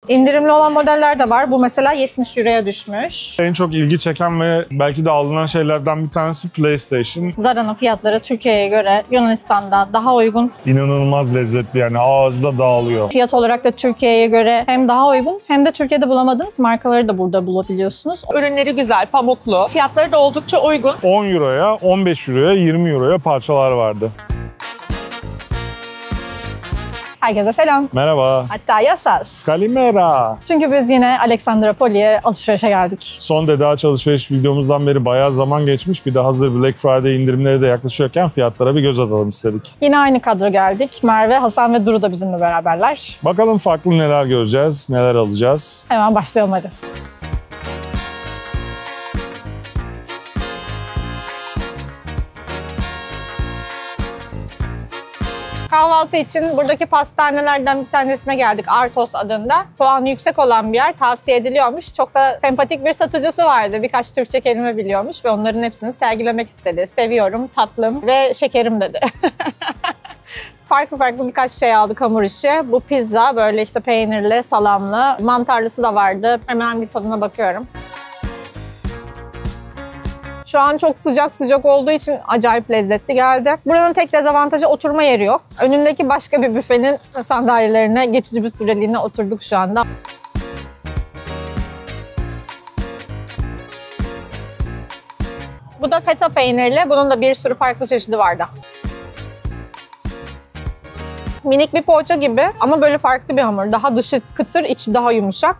İndirimli olan modeller de var. Bu mesela 70 euroya düşmüş. En çok ilgi çeken ve belki de alınan şeylerden bir tanesi PlayStation. Zara'nın fiyatları Türkiye'ye göre Yunanistan'da daha uygun. İnanılmaz lezzetli, yani ağızda dağılıyor. Fiyat olarak da Türkiye'ye göre hem daha uygun hem de Türkiye'de bulamadığınız markaları da burada bulabiliyorsunuz. Ürünleri güzel, pamuklu. Fiyatları da oldukça uygun. 10 euroya, 15 euroya, 20 euroya parçalar vardı. Herkese selam. Merhaba. Hatta yasas. Kalimera. Çünkü biz yine Alexandropoli'ye alışverişe geldik. Son Dedeağaç alışveriş videomuzdan beri bayağı zaman geçmiş. Bir de hazır Black Friday indirimleri de yaklaşıyorken fiyatlara bir göz atalım istedik. Yine aynı kadro geldik. Merve, Hasan ve Duru da bizimle beraberler. Bakalım farklı neler göreceğiz, neler alacağız. Hemen başlayalım hadi. Kahvaltı için buradaki pastanelerden bir tanesine geldik. Artos adında. Puanı yüksek olan bir yer, tavsiye ediliyormuş. Çok da sempatik bir satıcısı vardı. Birkaç Türkçe kelime biliyormuş ve onların hepsini sergilemek istedi. Seviyorum, tatlım ve şekerim dedi. Farklı birkaç şey aldık hamur işi. Bu pizza böyle işte peynirli, salamlı, mantarlısı da vardı. Hemen bir tadına bakıyorum. Şu an çok sıcak olduğu için acayip lezzetli geldi. Buranın tek dezavantajı oturma yeri yok. Önündeki başka bir büfenin sandalyelerine geçici bir süreliğine oturduk şu anda. Bu da feta peynirli. Bunun da bir sürü farklı çeşidi vardı. Minik bir poğaça gibi ama böyle farklı bir hamur. Daha dışı kıtır, içi daha yumuşak.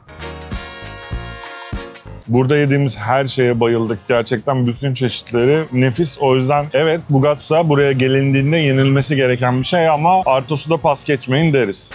Burada yediğimiz her şeye bayıldık. Gerçekten bütün çeşitleri nefis. O yüzden evet, Bugatsa buraya gelindiğinde yenilmesi gereken bir şey ama Artos'u da pas geçmeyin deriz.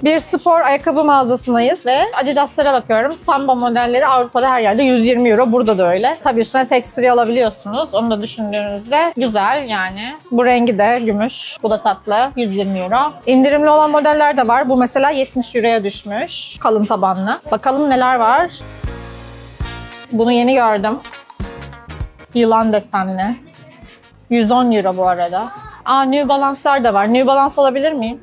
Bir spor ayakkabı mağazasındayız ve Adidas'lara bakıyorum. Samba modelleri Avrupa'da her yerde 120 euro. Burada da öyle. Tabii üstüne textile alabiliyorsunuz. Onu da düşündüğünüzde güzel yani. Bu rengi de gümüş. Bu da tatlı. 120 euro. İndirimli olan modeller de var. Bu mesela 70 euroya düşmüş. Kalın tabanlı. Bakalım neler var. Bunu yeni gördüm. Yılan desenli. 110 euro bu arada. New Balance'lar da var. New Balance alabilir miyim?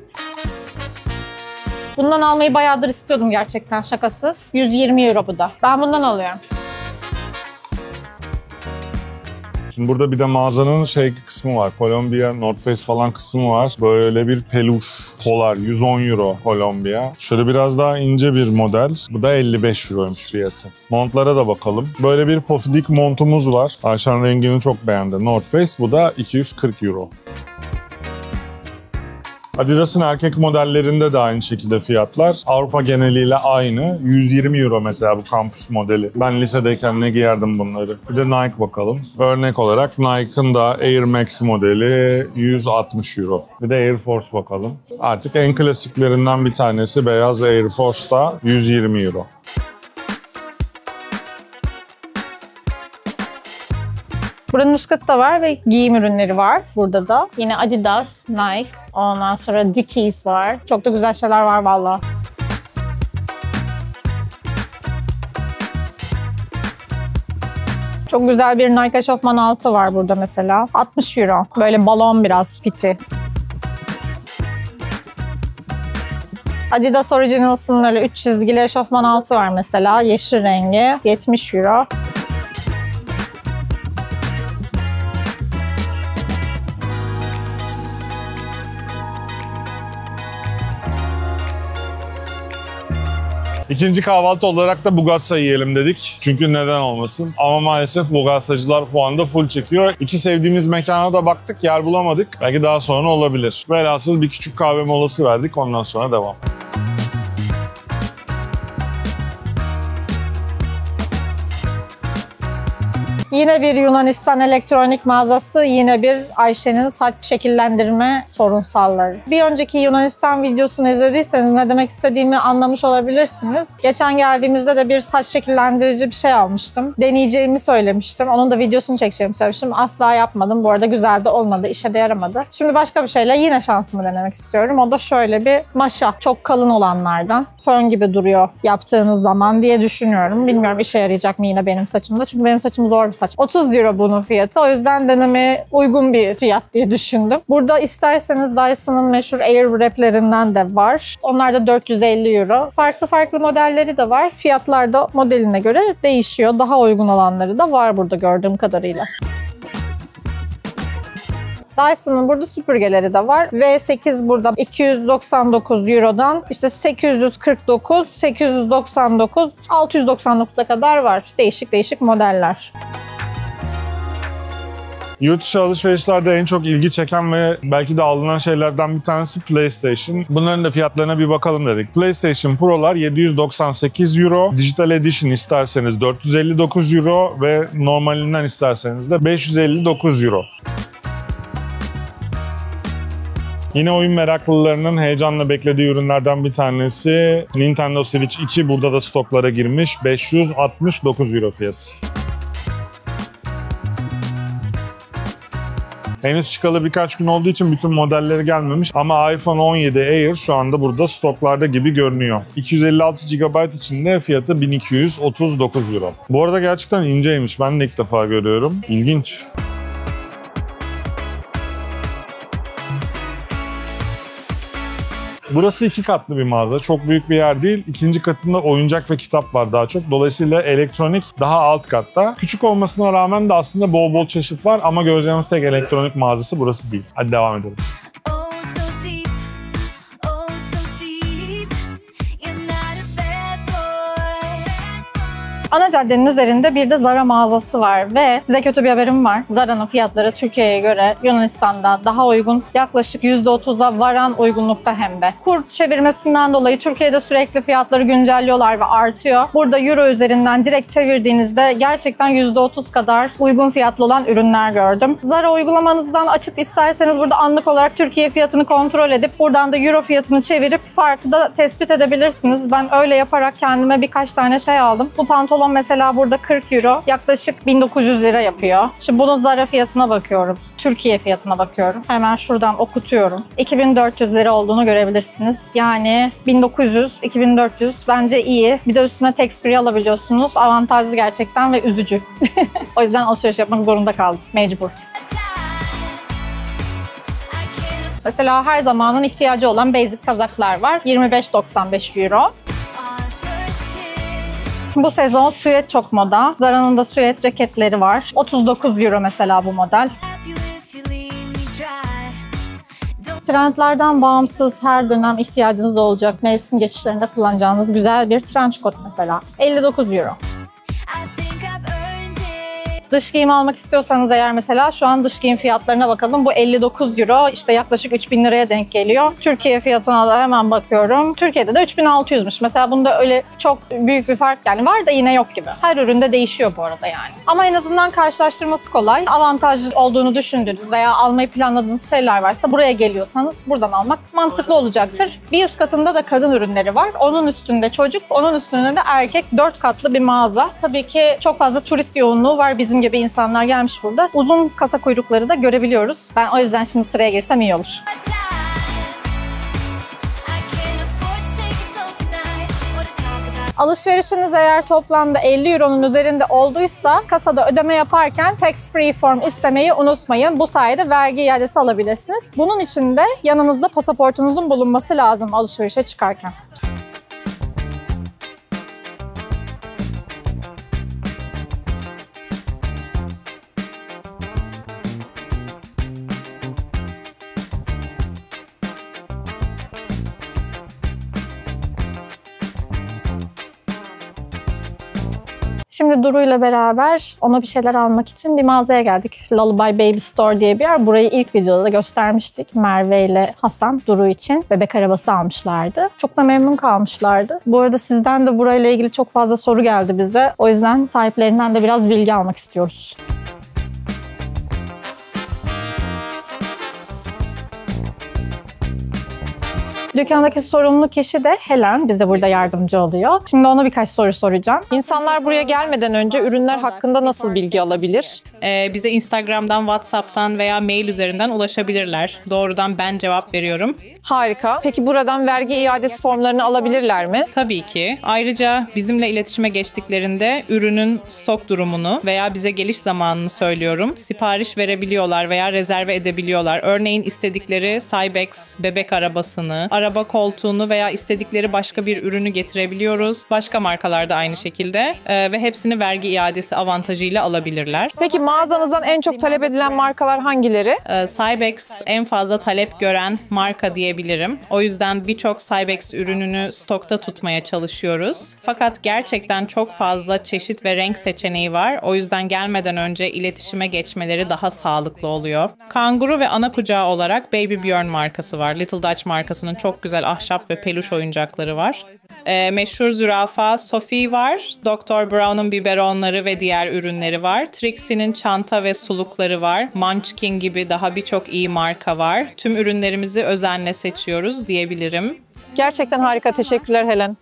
Bundan almayı bayağıdır istiyordum gerçekten, şakasız. 120 euro bu da. Ben bundan alıyorum. Şimdi burada bir de mağazanın kısmı var. Columbia, North Face falan kısmı var. Böyle bir peluş polar, 110 euro Columbia. Şöyle biraz daha ince bir model. Bu da 55 euroymuş fiyatı. Montlara da bakalım. Böyle bir pofidik montumuz var. Ayşen rengini çok beğendi. North Face, bu da 240 euro. Adidas'ın erkek modellerinde de aynı şekilde fiyatlar. Avrupa geneliyle aynı. 120 euro mesela bu kampüs modeli. Ben lisedeyken ne giyerdim bunları. Bir de Nike bakalım. Örnek olarak Nike'ın da Air Max modeli 160 euro. Bir de Air Force bakalım. Artık en klasiklerinden bir tanesi beyaz Air Force da 120 euro. Buranın üst katı da var ve giyim ürünleri var burada da. Yine Adidas, Nike, ondan sonra Dickies var. Çok da güzel şeyler var valla. Çok güzel bir Nike eşofman altı var burada mesela. 60 euro. Böyle balon biraz fiti. Adidas Originals'ın öyle 3 çizgili eşofman altı var mesela. Yeşil rengi. 70 euro. İkinci kahvaltı olarak da Bugatsa yiyelim dedik. Çünkü neden olmasın. Ama maalesef Bugatsacılar bu anda full çekiyor. İki sevdiğimiz mekana da baktık, yer bulamadık. Belki daha sonra olabilir. Velhasıl bir küçük kahve molası verdik, ondan sonra devam. Yine bir Yunanistan elektronik mağazası, yine bir Ayşe'nin saç şekillendirme sorunsalları. Bir önceki Yunanistan videosunu izlediyseniz ne demek istediğimi anlamış olabilirsiniz. Geçen geldiğimizde de bir saç şekillendirici bir şey almıştım. Deneyeceğimi söylemiştim. Onun da videosunu çekeceğimi söylemiştim. Asla yapmadım. Bu arada güzel de olmadı. İşe de yaramadı. Şimdi başka bir şeyle yine şansımı denemek istiyorum. O da şöyle bir maşa. Çok kalın olanlardan. Fön gibi duruyor yaptığınız zaman diye düşünüyorum. Bilmiyorum işe yarayacak mı yine benim saçımda. Çünkü benim saçım zor bir saç. 30 euro bunun fiyatı. O yüzden denemeye uygun bir fiyat diye düşündüm. Burada isterseniz Dyson'ın meşhur Airwrap'lerinden de var. Onlar da 450 euro. Farklı farklı modelleri de var. Fiyatlar da modeline göre değişiyor. Daha uygun olanları da var burada gördüğüm kadarıyla. Dyson'ın burada süpürgeleri de var. V8 burada 299 Euro'dan işte 849, 899, 699'a kadar var. Değişik değişik modeller. Yurt dışı alışverişlerde en çok ilgi çeken ve belki de alınan şeylerden bir tanesi PlayStation. Bunların da fiyatlarına bir bakalım dedik. PlayStation Pro'lar 798 euro, Digital Edition isterseniz 459 euro ve normalinden isterseniz de 559 euro. Yine oyun meraklılarının heyecanla beklediği ürünlerden bir tanesi Nintendo Switch 2. Burada da stoklara girmiş. 569 euro fiyatı. Henüz çıkalı birkaç gün olduğu için bütün modelleri gelmemiş ama iPhone 17 Air şu anda burada stoklarda gibi görünüyor. 256 GB içinde fiyatı 1239 euro. Bu arada gerçekten inceymiş. Ben de ilk defa görüyorum. İlginç. Burası 2 katlı bir mağaza. Çok büyük bir yer değil. İkinci katında oyuncak ve kitap var daha çok. Dolayısıyla elektronik daha alt katta. Küçük olmasına rağmen de aslında bol bol çeşit var ama göreceğimiz tek elektronik mağazası burası değil. Hadi devam edelim. Ana caddenin üzerinde bir de Zara mağazası var ve size kötü bir haberim var. Zara'nın fiyatları Türkiye'ye göre Yunanistan'da daha uygun. Yaklaşık %30'a varan uygunlukta hem de. Kur çevirmesinden dolayı Türkiye'de sürekli fiyatları güncelliyorlar ve artıyor. Burada euro üzerinden direkt çevirdiğinizde gerçekten %30 kadar uygun fiyatlı olan ürünler gördüm. Zara uygulamanızdan açıp isterseniz burada anlık olarak Türkiye fiyatını kontrol edip buradan da euro fiyatını çevirip farkı da tespit edebilirsiniz. Ben öyle yaparak kendime birkaç tane şey aldım. Bu pantolon mesela burada 40 euro, yaklaşık 1900 lira yapıyor. Şimdi bunun Zara fiyatına bakıyorum. Türkiye fiyatına bakıyorum. Hemen şuradan okutuyorum. 2400 lira olduğunu görebilirsiniz. Yani 1900, 2400 bence iyi. Bir de üstüne tax free alabiliyorsunuz. Avantajlı gerçekten ve üzücü. O yüzden alışveriş yapmak zorunda kaldım. Mecbur. Mesela her zamanın ihtiyacı olan basic kazaklar var. 25.95 euro. Bu sezon süet çok moda. Zara'nın da süet ceketleri var. 39 euro mesela bu model. Trendlerden bağımsız her dönem ihtiyacınız olacak mevsim geçişlerinde kullanacağınız güzel bir trench coat mesela. 59 euro. Dış giyim almak istiyorsanız eğer mesela şu an dış giyim fiyatlarına bakalım. Bu 59 euro işte yaklaşık 3000 liraya denk geliyor. Türkiye fiyatına da hemen bakıyorum. Türkiye'de de 3600'müş. Mesela bunda öyle çok büyük bir fark yani var da yine yok gibi. Her üründe değişiyor bu arada yani. Ama en azından karşılaştırması kolay. Avantajlı olduğunu düşündüğünüz veya almayı planladığınız şeyler varsa buraya geliyorsanız buradan almak mantıklı olacaktır. Bir üst katında da kadın ürünleri var. Onun üstünde çocuk, onun üstünde de erkek 4 katlı bir mağaza. Tabii ki çok fazla turist yoğunluğu var. Bizim gibi insanlar gelmiş burada. Uzun kasa kuyrukları da görebiliyoruz. Ben o yüzden şimdi sıraya girsem iyi olur. Alışverişiniz eğer toplamda 50 euronun üzerinde olduysa kasada ödeme yaparken tax free form istemeyi unutmayın. Bu sayede vergi iadesi alabilirsiniz. Bunun için de yanınızda pasaportunuzun bulunması lazım alışverişe çıkarken. Şimdi Duru ile beraber ona bir şeyler almak için bir mağazaya geldik. Lullaby Baby Store diye bir yer. Burayı ilk videoda da göstermiştik. Merve ile Hasan Duru için bebek arabası almışlardı. Çok da memnun kalmışlardı. Bu arada sizden de burayla ilgili çok fazla soru geldi bize. O yüzden sahiplerinden de biraz bilgi almak istiyoruz. Dükkandaki sorumlu kişi de Helen. Bize burada yardımcı oluyor. Şimdi ona birkaç soru soracağım. İnsanlar buraya gelmeden önce ürünler hakkında nasıl bilgi alabilir? Bize Instagram'dan, WhatsApp'tan veya mail üzerinden ulaşabilirler. Doğrudan ben cevap veriyorum. Harika. Peki buradan vergi iadesi formlarını alabilirler mi? Tabii ki. Ayrıca bizimle iletişime geçtiklerinde ürünün stok durumunu veya bize geliş zamanını söylüyorum. Sipariş verebiliyorlar veya rezerve edebiliyorlar. Örneğin istedikleri Cybex bebek arabasını, araba koltuğunu veya istedikleri başka bir ürünü getirebiliyoruz. Başka markalarda aynı şekilde ve hepsini vergi iadesi avantajıyla alabilirler. Peki mağazanızdan en çok talep edilen markalar hangileri? Cybex en fazla talep gören marka diyebilirim. O yüzden birçok Cybex ürününü stokta tutmaya çalışıyoruz. Fakat gerçekten çok fazla çeşit ve renk seçeneği var. O yüzden gelmeden önce iletişime geçmeleri daha sağlıklı oluyor. Kanguru ve ana kucağı olarak Baby Björn markası var. Little Dutch markasının çok güzel ahşap ve peluş oyuncakları var. Meşhur zürafa Sophie var. Dr. Brown'un biberonları ve diğer ürünleri var. Trixie'nin çanta ve sulukları var. Munchkin gibi daha birçok iyi marka var. Tüm ürünlerimizi özenle seçiyoruz diyebilirim. Gerçekten harika. Teşekkürler Helen.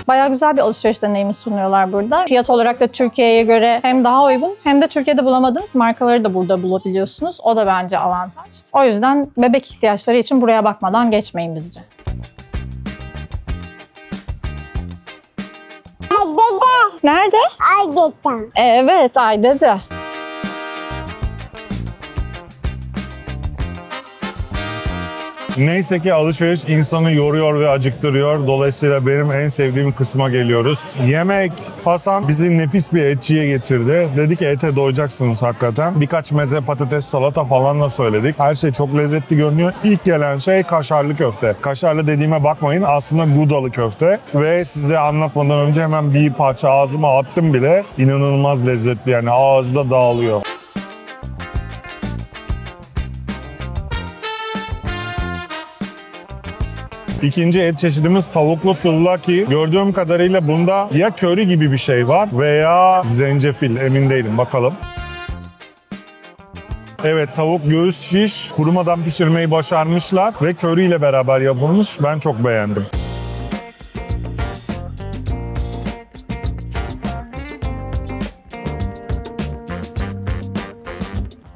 Bayağı güzel bir alışveriş deneyimi sunuyorlar burada. Fiyat olarak da Türkiye'ye göre hem daha uygun hem de Türkiye'de bulamadığınız markaları da burada bulabiliyorsunuz. O da bence avantaj. O yüzden bebek ihtiyaçları için buraya bakmadan geçmeyin bizce. Nerede? Ayda. Evet, Ayde'de. Neyse ki alışveriş insanı yoruyor ve acıktırıyor. Dolayısıyla benim en sevdiğim kısma geliyoruz. Yemek. Hasan bizi nefis bir etçiye getirdi. Dedi ki ete doyacaksınız hakikaten. Birkaç meze, patates, salata falan da söyledik. Her şey çok lezzetli görünüyor. İlk gelen şey kaşarlı köfte. Kaşarlı dediğime bakmayın, aslında Goudalı köfte. Ve size anlatmadan önce hemen bir parça ağzıma attım bile. İnanılmaz lezzetli, yani ağızda dağılıyor. İkinci et çeşidimiz tavuklu souvlaki. Gördüğüm kadarıyla bunda ya köri gibi bir şey var veya zencefil, emin değilim, bakalım. Evet, tavuk göğüs şiş, kurumadan pişirmeyi başarmışlar ve köri ile beraber yapılmış. Ben çok beğendim.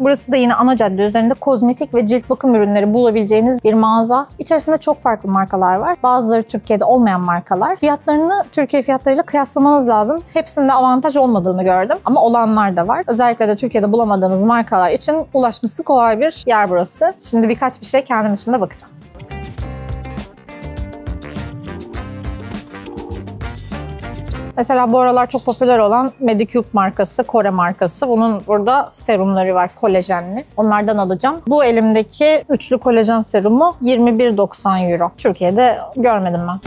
Burası da yine ana cadde üzerinde kozmetik ve cilt bakım ürünleri bulabileceğiniz bir mağaza. İçerisinde çok farklı markalar var. Bazıları Türkiye'de olmayan markalar. Fiyatlarını Türkiye fiyatlarıyla kıyaslamanız lazım. Hepsinde avantaj olmadığını gördüm ama olanlar da var. Özellikle de Türkiye'de bulamadığımız markalar için ulaşması kolay bir yer burası. Şimdi birkaç bir şey kendim için de bakacağım. Mesela bu aralar çok popüler olan Medicube markası, Kore markası. Bunun burada serumları var, kolajenli. Onlardan alacağım. Bu elimdeki üçlü kolajen serumu 21.90 euro. Türkiye'de görmedim ben.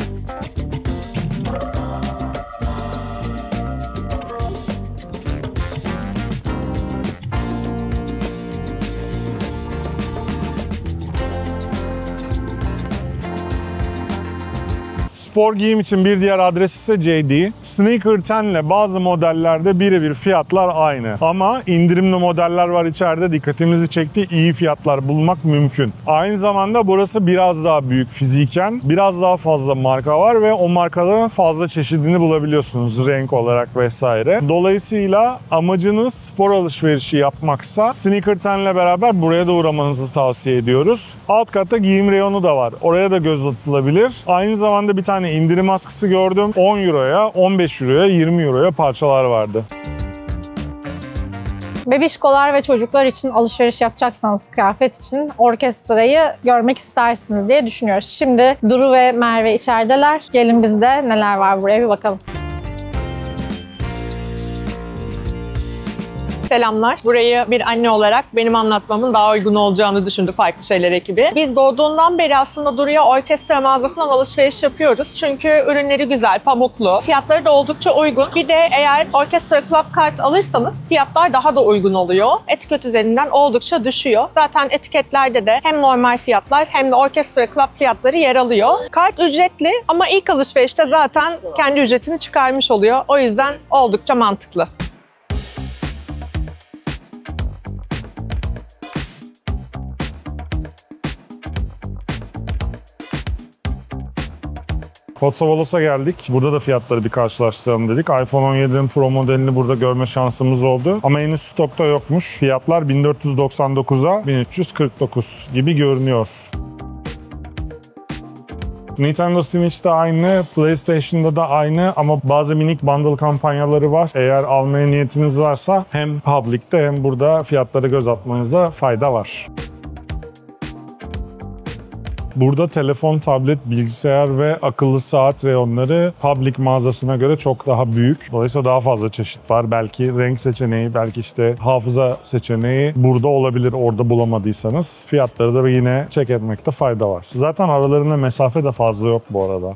Spor giyim için bir diğer adres ise JD. Sneaker 10 ile bazı modellerde birebir fiyatlar aynı. Ama indirimli modeller var içeride, dikkatimizi çekti. İyi fiyatlar bulmak mümkün. Aynı zamanda burası biraz daha büyük fiziken. Biraz daha fazla marka var ve o markaların fazla çeşidini bulabiliyorsunuz renk olarak vesaire. Dolayısıyla amacınız spor alışverişi yapmaksa Sneaker 10 ile beraber buraya da uğramanızı tavsiye ediyoruz. Alt katta giyim reyonu da var. Oraya da göz atılabilir. Aynı zamanda bir tane indirim askısı gördüm. 10 euroya, 15 euroya, 20 euroya parçalar vardı. Bebişkolar ve çocuklar için alışveriş yapacaksanız kıyafet için orkestrayı görmek istersiniz diye düşünüyoruz. Şimdi Duru ve Merve içerideler. Gelin biz de neler var buraya bir bakalım. Selamlar. Burayı bir anne olarak benim anlatmamın daha uygun olacağını düşündü Farklı Şeyler ekibi. Biz doğduğundan beri aslında Duru'ya orkestra mağazasından alışveriş yapıyoruz. Çünkü ürünleri güzel, pamuklu. Fiyatları da oldukça uygun. Bir de eğer Orkestra Club Card alırsanız fiyatlar daha da uygun oluyor. Etiket üzerinden oldukça düşüyor. Zaten etiketlerde de hem normal fiyatlar hem de Orkestra Club fiyatları yer alıyor. Kart ücretli ama ilk alışverişte zaten kendi ücretini çıkarmış oluyor. O yüzden oldukça mantıklı. Kotsavolos'a geldik. Burada da fiyatları bir karşılaştıralım dedik. iPhone 17'nin Pro modelini burada görme şansımız oldu. Ama henüz stokta yokmuş. Fiyatlar 1499'a 1349 gibi görünüyor. Nintendo Switch'te aynı, PlayStation'da da aynı ama bazı minik bundle kampanyaları var. Eğer almaya niyetiniz varsa hem Public'te hem burada fiyatlara göz atmanızda fayda var. Burada telefon, tablet, bilgisayar ve akıllı saat reyonları Public mağazasına göre çok daha büyük. Dolayısıyla daha fazla çeşit var. Belki renk seçeneği, belki işte hafıza seçeneği burada olabilir orada bulamadıysanız. Fiyatları da yine check etmekte fayda var. Zaten aralarında mesafe de fazla yok bu arada.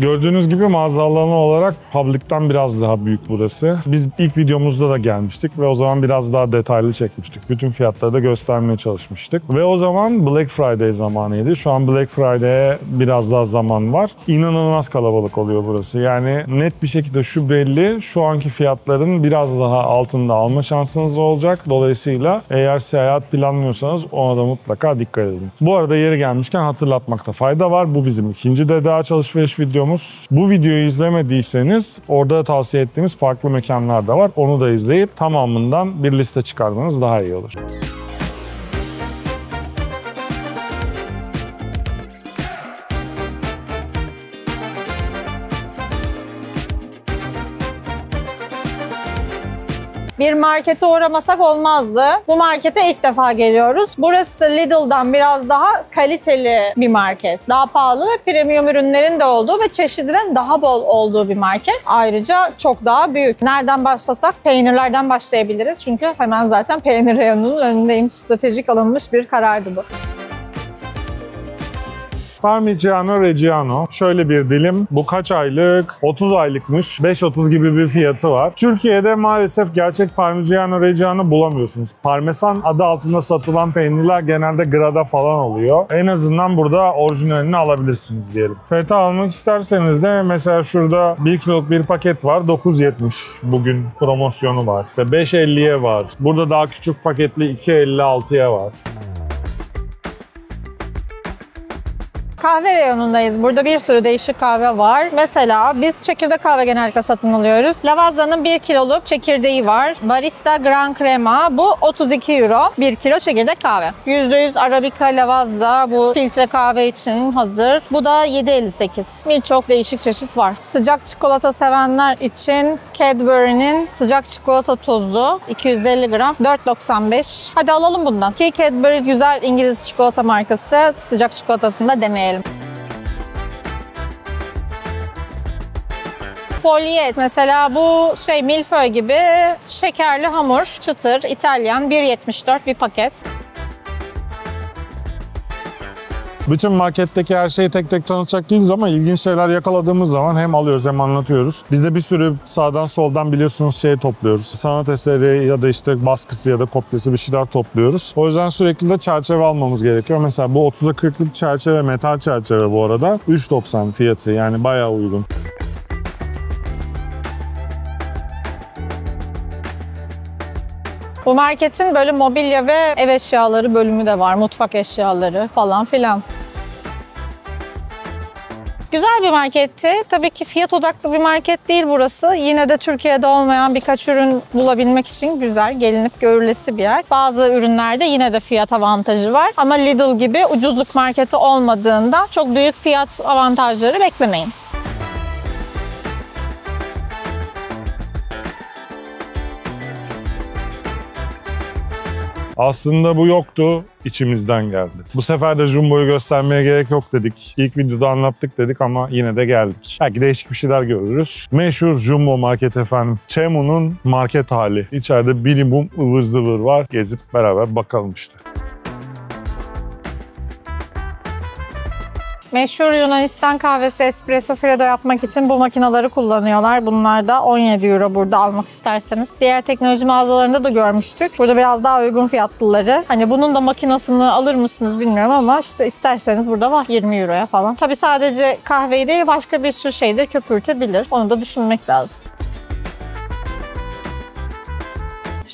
Gördüğünüz gibi mağaza alanı olarak Public'ten biraz daha büyük burası. Biz ilk videomuzda da gelmiştik ve o zaman biraz daha detaylı çekmiştik. Bütün fiyatları da göstermeye çalışmıştık. Ve o zaman Black Friday zamanıydı. Şu an Black Friday'e biraz daha zaman var. İnanılmaz kalabalık oluyor burası. Yani net bir şekilde şu belli, şu anki fiyatların biraz daha altında alma şansınız olacak. Dolayısıyla eğer seyahat planlıyorsanız ona da mutlaka dikkat edin. Bu arada yeri gelmişken hatırlatmakta fayda var. Bu bizim ikinci DDA alışveriş videomuz. Bu videoyu izlemediyseniz orada tavsiye ettiğimiz farklı mekanlar da var. Onu da izleyip tamamından bir liste çıkarmanız daha iyi olur. Bir markete uğramasak olmazdı. Bu markete ilk defa geliyoruz. Burası Lidl'dan biraz daha kaliteli bir market. Daha pahalı ve premium ürünlerin de olduğu ve çeşidinin daha bol olduğu bir market. Ayrıca çok daha büyük. Nereden başlasak? Peynirlerden başlayabiliriz. Çünkü hemen zaten peynir reyonunun önündeyim. Stratejik alınmış bir karardı bu. Parmigiano Reggiano. Şöyle bir dilim. Bu kaç aylık? 30 aylıkmış. 5.30 gibi bir fiyatı var. Türkiye'de maalesef gerçek Parmigiano Reggiano bulamıyorsunuz. Parmesan adı altında satılan peynirler genelde Grada falan oluyor. En azından burada orijinalini alabilirsiniz diyelim. Feta almak isterseniz de mesela şurada 1 kiloluk bir paket var. 9.70 bugün promosyonu var. İşte 5.50'ye var. Burada daha küçük paketli 2.56'ya var. Kahve reyonundayız. Burada bir sürü değişik kahve var. Mesela biz çekirdek kahve genellikle satın alıyoruz. Lavaza'nın 1 kiloluk çekirdeği var. Barista Gran Crema. Bu 32 euro. 1 kilo çekirdek kahve. %100 Arabica Lavazza. Bu filtre kahve için hazır. Bu da 7.58. Birçok değişik çeşit var. Sıcak çikolata sevenler için Cadbury'nin sıcak çikolata tozu 250 gram 4.95. Hadi alalım bundan. Ki Cadbury güzel İngiliz çikolata markası. Sıcak çikolatasını da deneyelim. Foliyet mesela bu milföy gibi şekerli hamur, çıtır, İtalyan 1.74 bir paket. Bütün marketteki her şeyi tek tek tanıtacak değiliz ama ilginç şeyler yakaladığımız zaman hem alıyoruz hem anlatıyoruz. Biz de bir sürü sağdan soldan biliyorsunuz topluyoruz. Sanat eseri ya da işte baskısı ya da kopyası bir şeyler topluyoruz. O yüzden sürekli de çerçeve almamız gerekiyor. Mesela bu 30'a 40'lık çerçeve, metal çerçeve bu arada. 3.90 fiyatı, yani bayağı uygun. Bu marketin böyle mobilya ve ev eşyaları bölümü de var. Mutfak eşyaları falan filan. Güzel bir marketti. Tabii ki fiyat odaklı bir market değil burası. Yine de Türkiye'de olmayan birkaç ürün bulabilmek için güzel, gelinip görülesi bir yer. Bazı ürünlerde yine de fiyat avantajı var. Ama Lidl gibi ucuzluk marketi olmadığında çok büyük fiyat avantajları beklemeyin. Aslında bu yoktu, içimizden geldi. Bu sefer de Jumbo'yu göstermeye gerek yok dedik. İlk videoda anlattık dedik ama yine de geldik. Belki değişik bir şeyler görürüz. Meşhur Jumbo market efendim. Temu'nun market hali. İçeride bilimum ıvır zıvır var. Gezip beraber bakalım işte. Meşhur Yunanistan kahvesi espresso freddo yapmak için bu makineleri kullanıyorlar. Bunlar da 17 euro burada almak isterseniz. Diğer teknoloji mağazalarında da görmüştük. Burada biraz daha uygun fiyatlıları. Hani bunun da makinesini alır mısınız bilmiyorum ama işte isterseniz burada var 20 euroya falan. Tabii sadece kahveyi değil başka bir sürü şey de köpürtebilir. Onu da düşünmek lazım.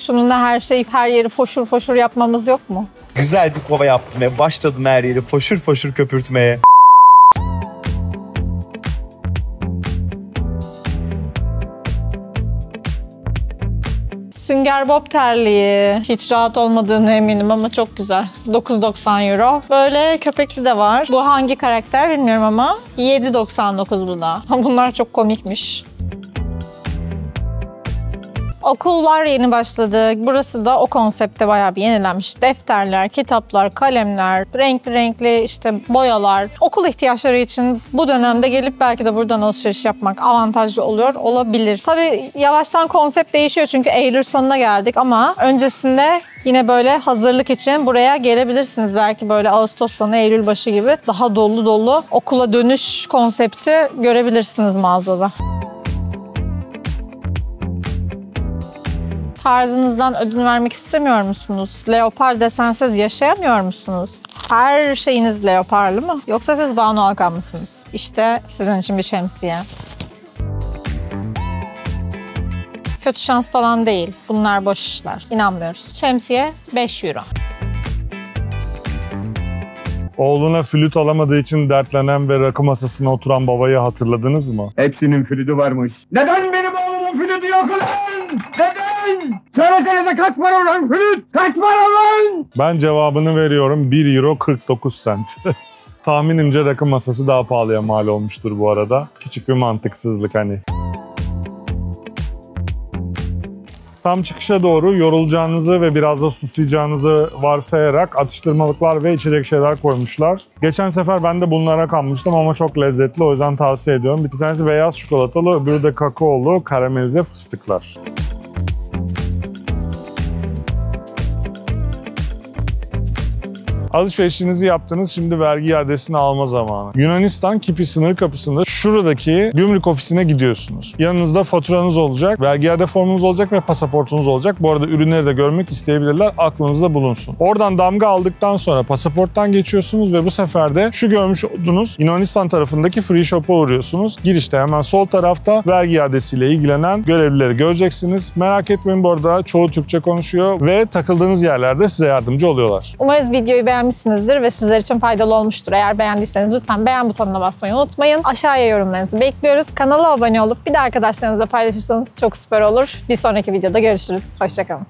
Sunumda her şeyi, her yeri foşur foşur yapmamız yok mu? Güzel bir kova yaptım ve başladım her yeri foşur foşur köpürtmeye. Sünger Bob terliği. Hiç rahat olmadığını eminim ama çok güzel. 9.90 euro. Böyle köpekli de var. Bu hangi karakter bilmiyorum ama 7.99 bu da. Bunlar çok komikmiş. Okullar yeni başladı. Burası da o konsepte bayağı bir yenilenmiş. Defterler, kitaplar, kalemler, renkli renkli işte boyalar. Okul ihtiyaçları için bu dönemde gelip belki de buradan alışveriş yapmak avantajlı olabilir. Tabii yavaştan konsept değişiyor çünkü Eylül sonuna geldik ama öncesinde yine böyle hazırlık için buraya gelebilirsiniz. Belki böyle Ağustos sonu, Eylül başı gibi daha dolu dolu okula dönüş konsepti görebilirsiniz mağazada. Tarzınızdan ödün vermek istemiyor musunuz? Leopar desensiz yaşayamıyor musunuz? Her şeyiniz leoparlı mı? Yoksa siz Banu Alkan mısınız? İşte sizin için bir şemsiye. Kötü şans falan değil. Bunlar boş işler. İnanmıyoruz. Şemsiye 5 euro. Oğluna flüt alamadığı için dertlenen ve rakı masasına oturan babayı hatırladınız mı? Hepsinin flütü varmış. Neden benim oğlumun flütü yok ulan? Neden? Söylesenize kaç para ulan flüt? Kaç para ulan? Ben cevabını veriyorum. 1 euro 49 cent. Tahminimce rakı masası daha pahalıya mal olmuştur bu arada. Küçük bir mantıksızlık hani. Tam çıkışa doğru yorulacağınızı ve biraz da susayacağınızı varsayarak atıştırmalıklar ve içecek şeyler koymuşlar. Geçen sefer ben de bunlara kanmıştım ama çok lezzetli, o yüzden tavsiye ediyorum. Bir tanesi beyaz çikolatalı, öbürü de kakaolu, karamelize fıstıklar. Alışverişinizi yaptınız, şimdi vergi iadesini alma zamanı. Yunanistan Kipi sınır kapısında şuradaki gümrük ofisine gidiyorsunuz. Yanınızda faturanız olacak, vergi iade formunuz olacak ve pasaportunuz olacak. Bu arada ürünleri de görmek isteyebilirler, aklınızda bulunsun. Oradan damga aldıktan sonra pasaporttan geçiyorsunuz ve bu sefer de şu görmüş olduğunuz Yunanistan tarafındaki free shop'a uğruyorsunuz. Girişte hemen sol tarafta vergi iadesiyle ilgilenen görevlileri göreceksiniz. Merak etmeyin, bu arada çoğu Türkçe konuşuyor ve takıldığınız yerlerde size yardımcı oluyorlar. Umarız videoyu beğenmişsinizdir ve sizler için faydalı olmuştur. Eğer beğendiyseniz lütfen beğen butonuna basmayı unutmayın. Aşağıya yorumlarınızı bekliyoruz. Kanala abone olup bir de arkadaşlarınızla paylaşırsanız çok süper olur. Bir sonraki videoda görüşürüz. Hoşça kalın.